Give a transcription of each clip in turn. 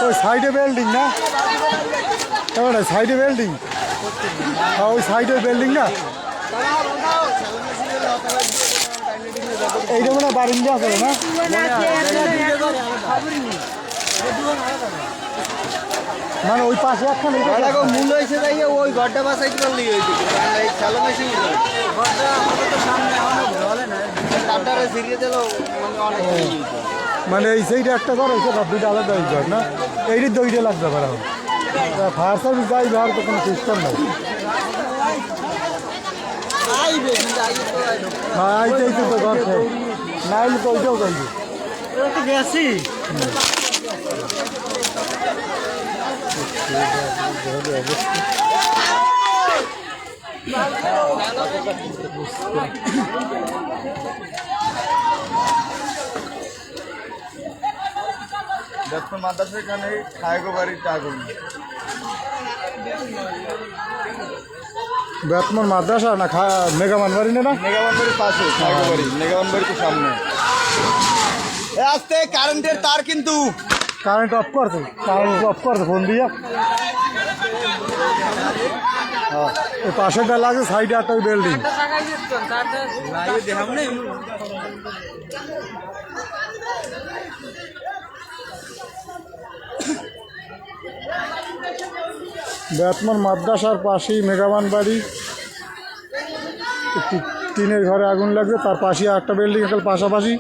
ওই সাইডে বিল্ডিং না, কেমন সাইডে বিল্ডিং? ওই সাইডের বিল্ডিং না, এইটা মনে হয় বারিন্দা আছে না? মানে ওই পাশে একখানে মূল হয়েছে তাই ওই ঘরটা বাসাই মানে এই সেইটা একটা ঘর হয়েছে, দুইটা আলাদা এই ঘর না, এইটি দুইটা লাগবে পারে। ফায়ার সার্ভিস যাই ঘর তো কোনো সিস্টেম নাই। হ্যাঁ এইটাই তো ঘর নাইলে তো ওইটাও যাইবে গেছি। মাদ্রাসা এখানে খায়গো বাড়িতে আগুন। বেতমন মাদ্রাসা না মেগামান বাড়ি না? মেগামান বাড়ির পাশে খায়গো বাড়ি, মেগামান বাড়ির তো সামনে। আস্তে কারেন্টের তার কিন্তু কারেন্ট অফ করছে, ফোন দিয়ে। এই পাশেটা লাগে, সাইডে একটা বিল্ডিং। বেতমন মাদ্রাসার পাশেই মেগামান বাড়ি, টিনের ঘরে আগুন লাগছে, তার পাশে একটা বিল্ডিং এখানে পাশাপাশি,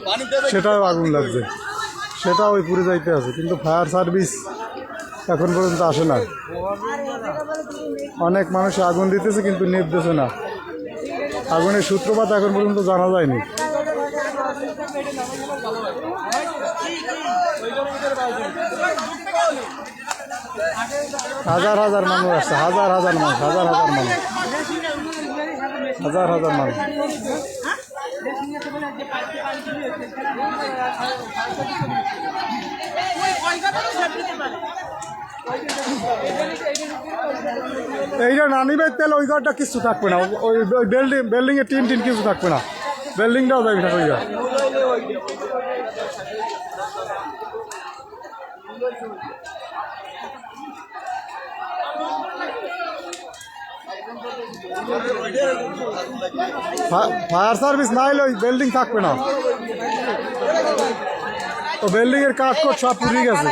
সেটাও আগুন লাগছে, সেটা ওই পুড়ে যাইতে আছে। কিন্তু ফায়ার সার্ভিস এখন পর্যন্ত আসে না। অনেক মানুষ আগুন দিতেছে কিন্তু নিভতেছে না। আগুনের সূত্রপাত এখন পর্যন্ত জানা যায়নি। হাজার হাজার মানুষ আসছে, হাজার হাজার মানুষ, হাজার হাজার মানুষ, হাজার হাজার মানুষ। এইটা না নিবে তাহলে ওই ঘরটা কিছু থাকবে না, ওই বিল্ডিং এর টিন কিছু থাকবে না, বিল্ডিংটাও যাবে না ওই ঘর। ফায়ার সার্ভিস না এলে ওই বিল্ডিং থাকবে না, তো বিল্ডিং এর কাঠ সব পুড়ে গেছে।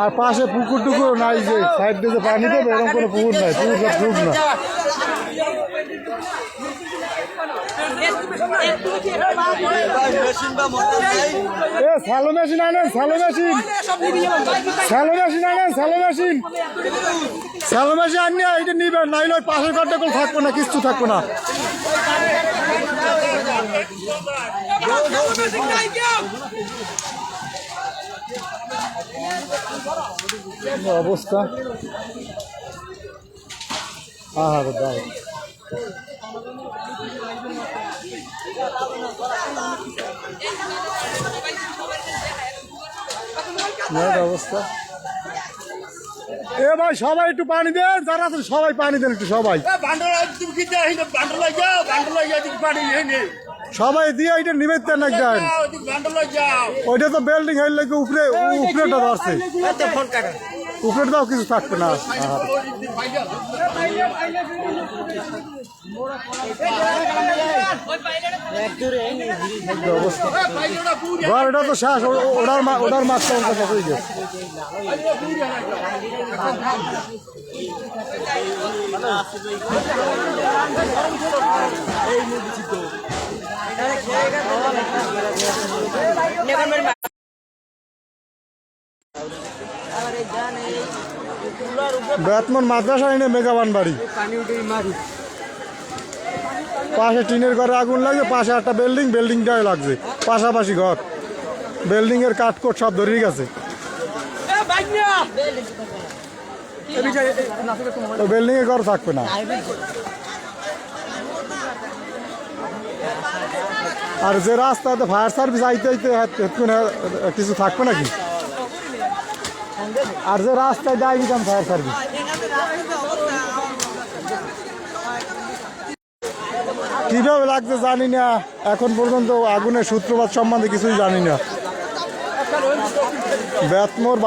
আর পাশে পুকুর টুকুর নাই, যে সাইড দিয়ে পানি দেবে এরকম কোনো পুকুর নাই, পুকুর সব ডুব না। স্যালো মেশিন আনেন, স্যালো মেশিন, স্যালো মেশিন আনেন, স্যালো মেশিন, স্যালো মেশিন আনিয়ে এইটা নিবেন, নাইলে ওই পাশের ঘরটা কোনো থাকবে না, কিচ্ছু থাকবে না। অবস্থা অবস্থা। এ ভাই সবাই একটু পানি দেন, যারা আছে সবাই পানি দেন একটু, সবাই সবাই দিয়ে এটা নিবে না যান। ওইটা তো বিল্ডিং হইলে উপরে, উপরেটা ধরছে, উপরেটাও কিছু থাকবে না। ঘর এটা তো শেষ, ওটার মাছটা ওর কাছে হয়ে গেছে। বেতমন মাদ্রাসা এনে মেগাবান বাড়ি, পাশে টিনের ঘরে আগুন লাগছে, পাশে একটা বিল্ডিং, বিল্ডিংটাই লাগছে পাশাপাশি ঘর, বিল্ডিং এর কাঠকোট সব ধরিয়ে গেছে। বিল্ডিং এর ঘর থাকবে না। আর যে রাস্তাতে ফায়ার সার্ভিস আইতে আইতে কিছু থাকবে নাকি? আর যে রাস্তায় দায় দিতাম ফায়ার সার্ভিস কিভাবে লাগছে জানি না, এখন পর্যন্ত আগুনের সূত্রপাত সম্বন্ধে কিছুই জানি না। বেতমোর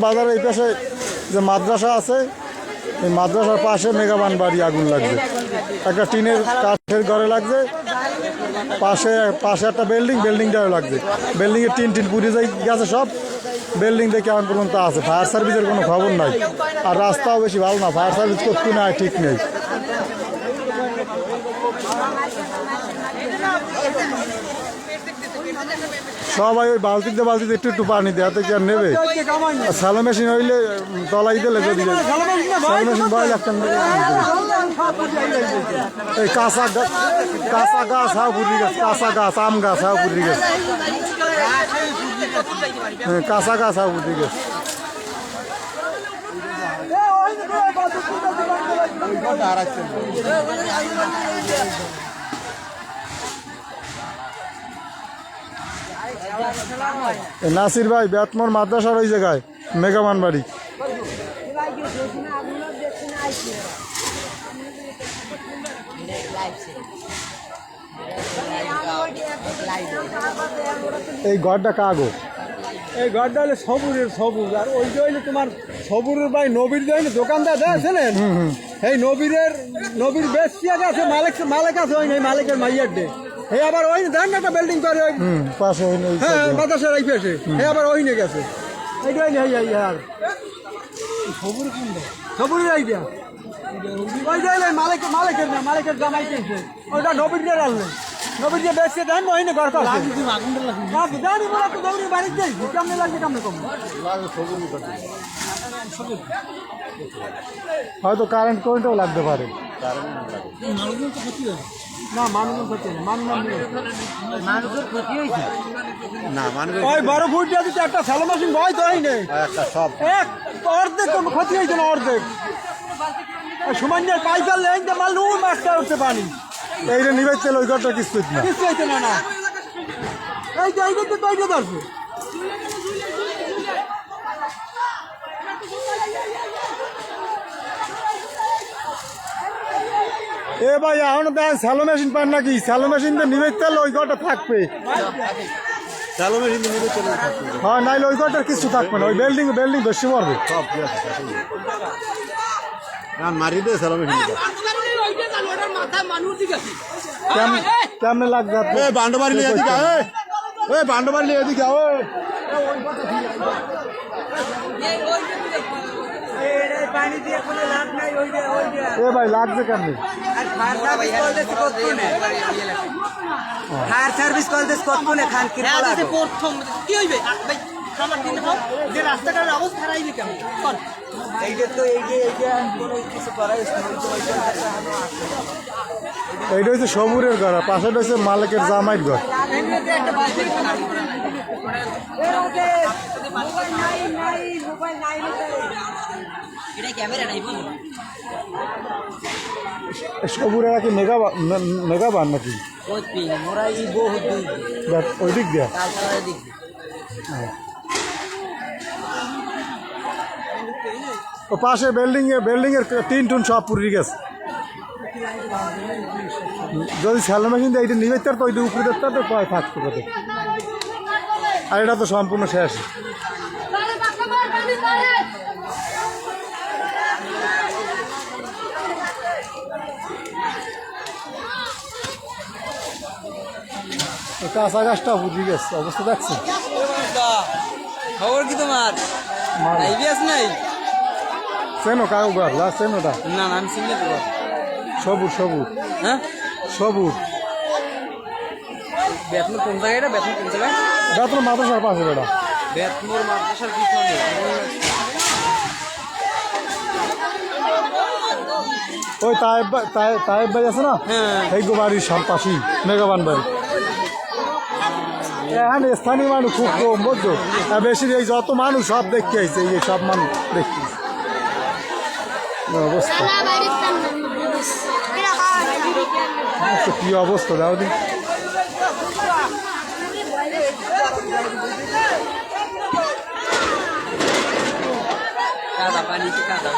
বাজারে এই পাশে যে মাদ্রাসা আছে, এই মাদ্রাসার পাশে মেগাবান বাড়ি আগুন লাগছে। একটা টিনের কাঠের ঘরে লাগছে, পাশে একটা বিল্ডিংটাও লাগছে। বিল্ডিংয়ের টিন পুড়ে গেছে সব। বিল্ডিং দেখে এখন পর্যন্ত আছে, ফায়ার সার্ভিসের কোনো খবর নাই। আর রাস্তাও বেশি ভালো না, ফায়ার সার্ভিস করতে না ঠিক নেই। সবাই ওই বালতিতে একটু পানি দেয়, হাতে কি আর নেবে? স্যালো মেশিন হইলে তলাই দিলে যদি স্যালো মেশিন বয় একটা এই কাঁচা গাছ হাও পুড়ি গেছে, কাঁচা গাছ আম গাছ হাও পুড়ি গেছে, কাঁচা গাছ হাও পুড়ি গেছে। নাসির ভাই বেতমোর মাদ্রাসার ওই জায়গায় মেগামান বাড়ি। এই ঘরটা কাগো? এই ঘরটা হলে সবুজ, আর ওই যে হইলে তোমার সবুরের ভাই নবীর যে দোকানদার দেখাচ্ছিলেন, এই নবীর বেশ আছে, মালিক আছে, ওই মালিকের মাইয়ার ডে হে আবার ওই দেন একটা বিল্ডিং করে ওই পাশে, হ্যাঁ বাতাসের এই পাশে হে আবার ওই নিয়ে গেছে। এইটাই নেই আর সবুরের আইডিয়া ওই যে মালিকের জামাই কিনছে, ওইটা নবীর দিয়ে আনলেন, নবীর দিয়ে বেশি দেন ওই না ঘর জানি বলা তো দৌড়ি বাড়িতে যাইছি, কেমনে লাগছে কেমনে কম হয়তো কারেন্টও লাগতে পারে। না মানুষের ক্ষতি না, মানুষের ক্ষতি হয়েছে ওই 12 ফুট দিয়ে দিচ্ছে একটা স্যালো মেশিন ভয় তো নেই, এক অর্ধেক ক্ষতি হয়েছে না, অর্ধেক সমান পাইপার লাইন দিয়ে মাল মাছটা উঠতে পানি এইটা নিবাইতে ওই ঘরটা কিছু না, কিছু হয়েছে না এই জায়গা তো তৈরি ধরছে। এ ভাই এখন দেন স্যালো মেশিন পান নাকি? স্যালো মেশিন দিয়ে নিবাইতে ওই ঘরটা থাকবে, হ্যাঁ নাইলে ওই ঘরটার কিছু থাকবে না, ওই বিল্ডিং বেশি পড়বে সব মারি দিয়ে স্যালো মেশিন কেমনে লাগবে? বান্ডবাড়ি লিয়ে এদিকে বান্ডবাড়ি লিয়ে এদিকে এ ভাই লাগছে কেমনি? ফায়ার সার্ভিস কল দিস কত কোনে খান কি বলা আছে প্রথম কি হইবে ভাই আমার দিন দাও যে রাস্তাটার অবস্থা রাইবে কেমন কোন এইটা তো এইটা কোনো কিছু করাই এইটা হচ্ছে সবুরের ঘর, পাশেটা হচ্ছে মালিকের জামাইয়ের ঘর। সবুরের কি মেগাবান নাকি ওই দিক দিয়া? ও পাশে বিল্ডিং এর টিন টুন সব পুড়ে গেছে। যদি স্যালো মেশিন দিয়ে এইটা নিবে তো ওইটা উপরে দেখতে তো কয় থাকতো কত, আর এটা তো সম্পূর্ণ শেষ। কাঁচা গাছটা বুঝে গেছে অবস্থা দেখছে। খবর কি তোমার আইবিএস নাই চেনো কাউ ঘর চেনোটা? না আমি চিনি তো সবুর হ্যাঁ সবুর বেতন কোন জায়গায়, এটা বেতন কোন জায়গায়? বেতন মাদ্রাসার পাশে বেটা, বেতনপুর মাদ্রাসার পিছনে ওই তায়েব ভাই আছে না, এই গো বাড়ির সব পাশেই মেগাবান বাড়ি। এখানে স্থানীয় মানুষ খুব কম বুঝছো, বেশি এই যত মানুষ সব দেখতে আইছে, এই সব মানুষ দেখতে অবস্থা কি অবস্থা দাও দিন। কাদা পানি কাদা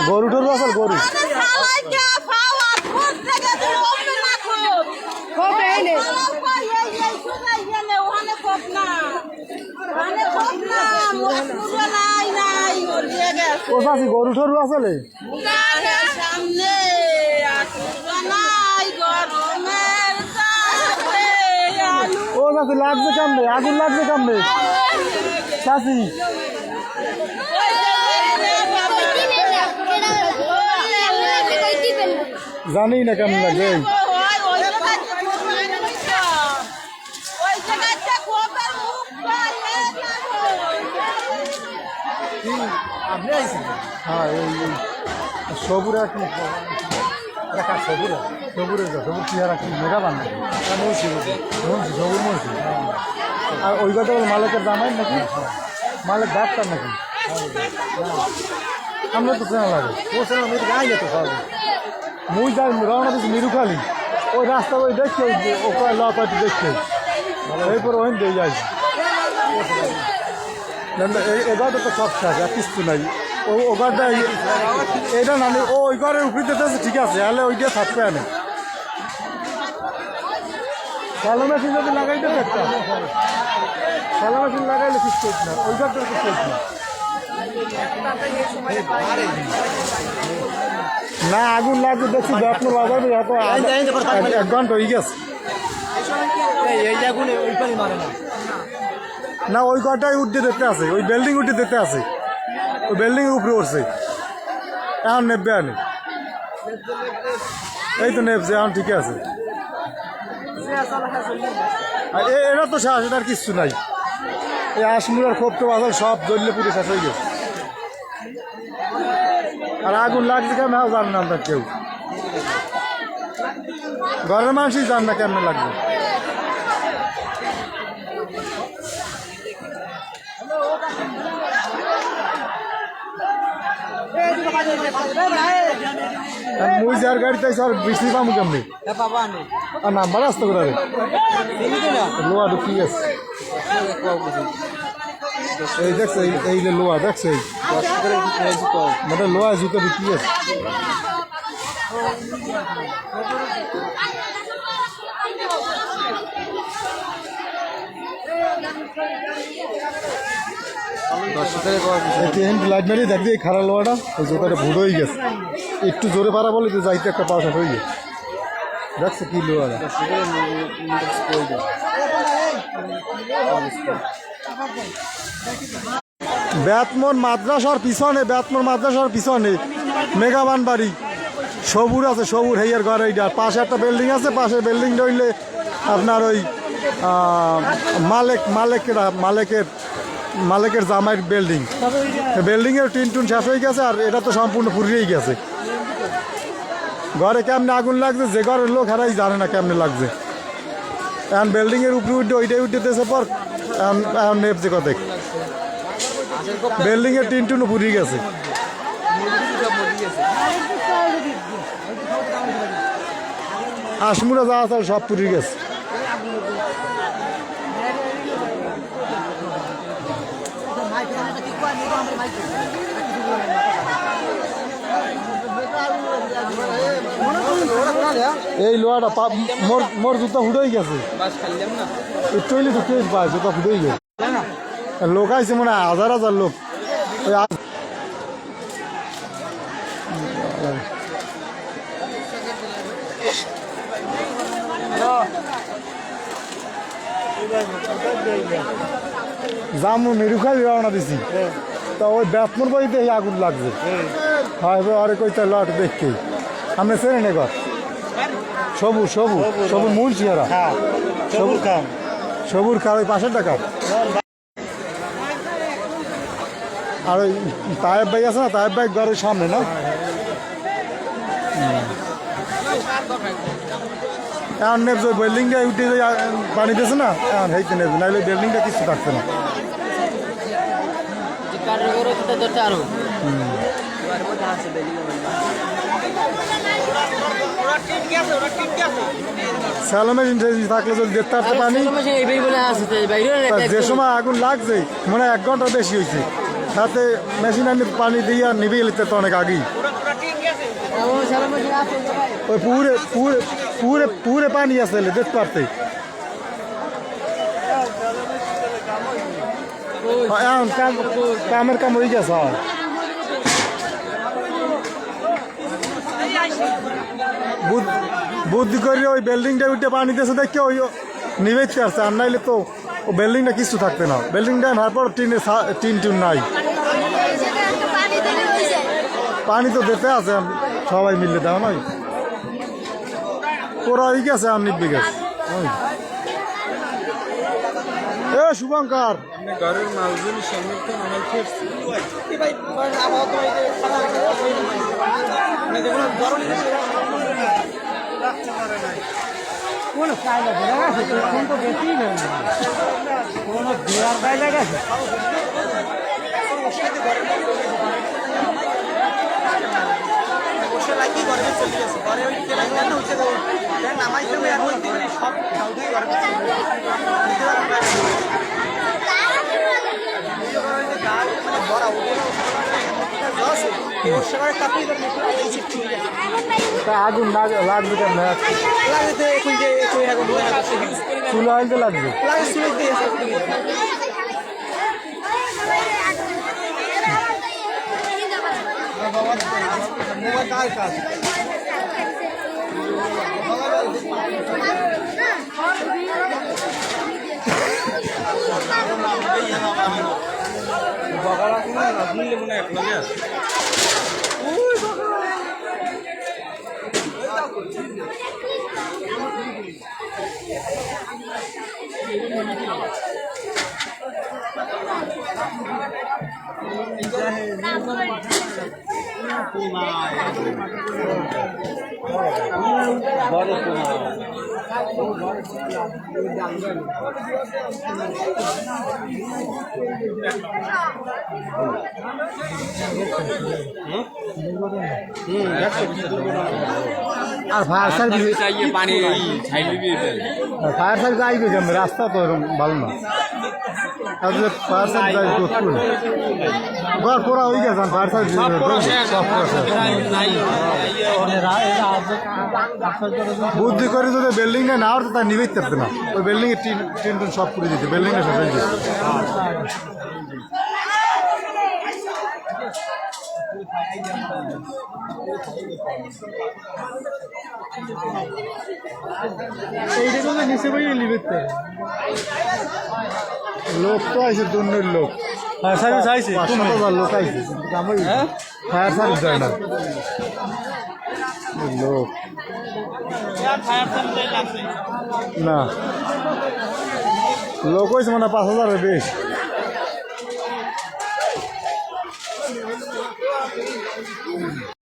গরু টরু আছে গরু ও চাষি গরু টরু আছে ও চাষি লাগবে কামবে আগুন লাগবে কামবে চাষি জানি না কেমন লাগে হ্যাঁ এই সবুরা কি সবুর চেহারা কি মেঘা বান সবুর মরছি আর ওই কথা মালিকের জামাই নাকি মালিক ডাক্তার নাকি আমরা তো চেনা লাগে ও চেনা আমি গাই যেত সবাই মুই যাই রওনা দিচ্ছি মিরুখালি ওই রাস্তা ওই দেখছে ওখানে লাপাটি দেখছে এরপর ওখানে দিয়ে যাই এবার তো সব শেষ আর কিছু নাই ও ঘরটা এটা না ওই ঘরের উপরে দিতেছে ঠিক আছে তাহলে ওই দিয়ে থাকবে না স্যালো মেশিন যদি লাগাইতে একটা স্যালো মেশিন লাগাইলে কিছু করছি না ওই ঘরটা কিছু করছি না আগুন লাগবে দেখছি যত্ন লাগাবে এত 1 ঘন্টা হয়ে গেছে না ওই ঘরটাই উঠতে দেখতে আছে ওই বিল্ডিং উঠতে দেখতে আছে ওই বিল্ডিং এর উপরে উঠছে এখন নেবে আনে এই তো নেবছে এখন ঠিক আছে এটা তো শেষ এটার কিচ্ছু নাই এই আশমুরার খোপ তো আসল সব জ্বললে পুরো শেষ হয়ে গেছে আর আগুন লাগছে কেমন জান না আমরা কেউ ঘরের মানুষই জান না কেমন লাগবে মুই যার গাড়িতে স্যার বৃষ্টি পাবো কেমনি আর নাম্বার আসতে করে লোয়া ঢুকি গেছে এই দেখছে এই লোয়া দেখছে মানে লোয়া জুতো ঢুকি গেছে লাইট মেরে দেখবি এই খারাপ লোয়াটা ওই জোতাটা ভুট হয়ে গেছে একটু জোরে পারা বলে তো যাইতে একটা পাউটা হয়ে গেছে দেখছে কি লোয়াটা বেতমন মাদ্রাসার পিছনে মেগাবান বাড়ি সবুর আছে সবুর হেয়ার ঘর এইটা পাশে একটা বিল্ডিং আছে পাশে বিল্ডিংটা হইলে আপনার ওই মালিকের জামাইয়ের বিল্ডিংয়ের টিন টুন শেষ হয়ে গেছে আর এটা তো সম্পূর্ণ পুড়িয়েই গেছে ঘরে কেমনে আগুন লাগছে যে ঘরের লোক হারাই জানে না কেমনে লাগছে এখন বিল্ডিংয়ের উপরে উঠে ওইটাই উঠতেছে পর এখন নেপছে কত বিল্ডিংয়ের টিন টুনও পুড়িয়ে গেছে আশমুরা যা আছে সব পুড়িয়ে গেছে এই লোহাটা মোর জুতা ফুটেই গেছে টইলে তো কেস পায় জুতা ফুটেই গেছে লোক আইছে মনে হয় 1000 লোক জামু মেরুখালি রওনা দিছি তা ওই বেতমোর বাড়িতে আগুন লাগছে হয় আরে কইতে লট দেখি আমি চেনে নে ঘর সবুর মুন্সিয়ারা সবুর খার ওই 5 টাকা আর ওই তায়েব ভাই আছে না তায়েব ভাই ঘরের সামনে না এখন নেব যে বিল্ডিংটা উঠে পানি দিয়েছে না এখন হেইতে নেব নাহলে বিল্ডিংটা কিছু থাকছে না স্যালো মেশিন থাকলে যদি দেখতে পারতে পানি যে সময় আগুন লাগছে মনে হয় 1 ঘন্টা বেশি হয়েছে সাথে মেশিন আনি পানি দিয়ে নিভে গেলে তো অনেক আগেই ওই পুরে পুরে পুরে পুরে পানি আছে দেখতে পারতে এখন কামের কাম হয়ে গেছে বুদ্ধি করে ওই বিল্ডিংটা উঠে পানি দিয়েছে দেখে ওই নিবেতে আসছে আর নাইলে তো ও বিল্ডিংটা কিছু থাকতে না বিল্ডিংটা আনার পর টিন টুন নাই পানি তো দিতে আছে সবাই মিললে দেওয়া নয় ওরা হয়ে গেছে আর নিবি গেছে এ শুভঙ্কর ঘরের মালগুলি সামনে আমার কোনো কায়দা গেছে তখন তো বেশি কোনো দেওয়ার কায়দা গেছে আগুন লাগবে কেন চুলা হইতে লাগবে আর ফায়ার সার্ভিস পানি ফায়ার সার্ভিস আইবে কেমন রাস্তা তো এরকম ভালো না তাহলে ফায়ার সার্ভিস করতে ঘর পোড়া হয়ে গেছে ফায়ার সার্ভিস বুদ্ধি করে যদি বিল্ডিংটা না হতো তা নিবেই থাকতো না ওই বিল্ডিংয়ে টিন টুন সব করে দিতে বিল্ডিংটা শেষ হয়ে যেত এইটা তো নিচে বই নিবে লোক তো আছে দুর্নের লোক ফায়ার সার্ভিস আইছে 500,000 লোক আইছে ফায়ার সার্ভিস যায় না লোক না লোক হয়েছে মানে 5,000 বেশ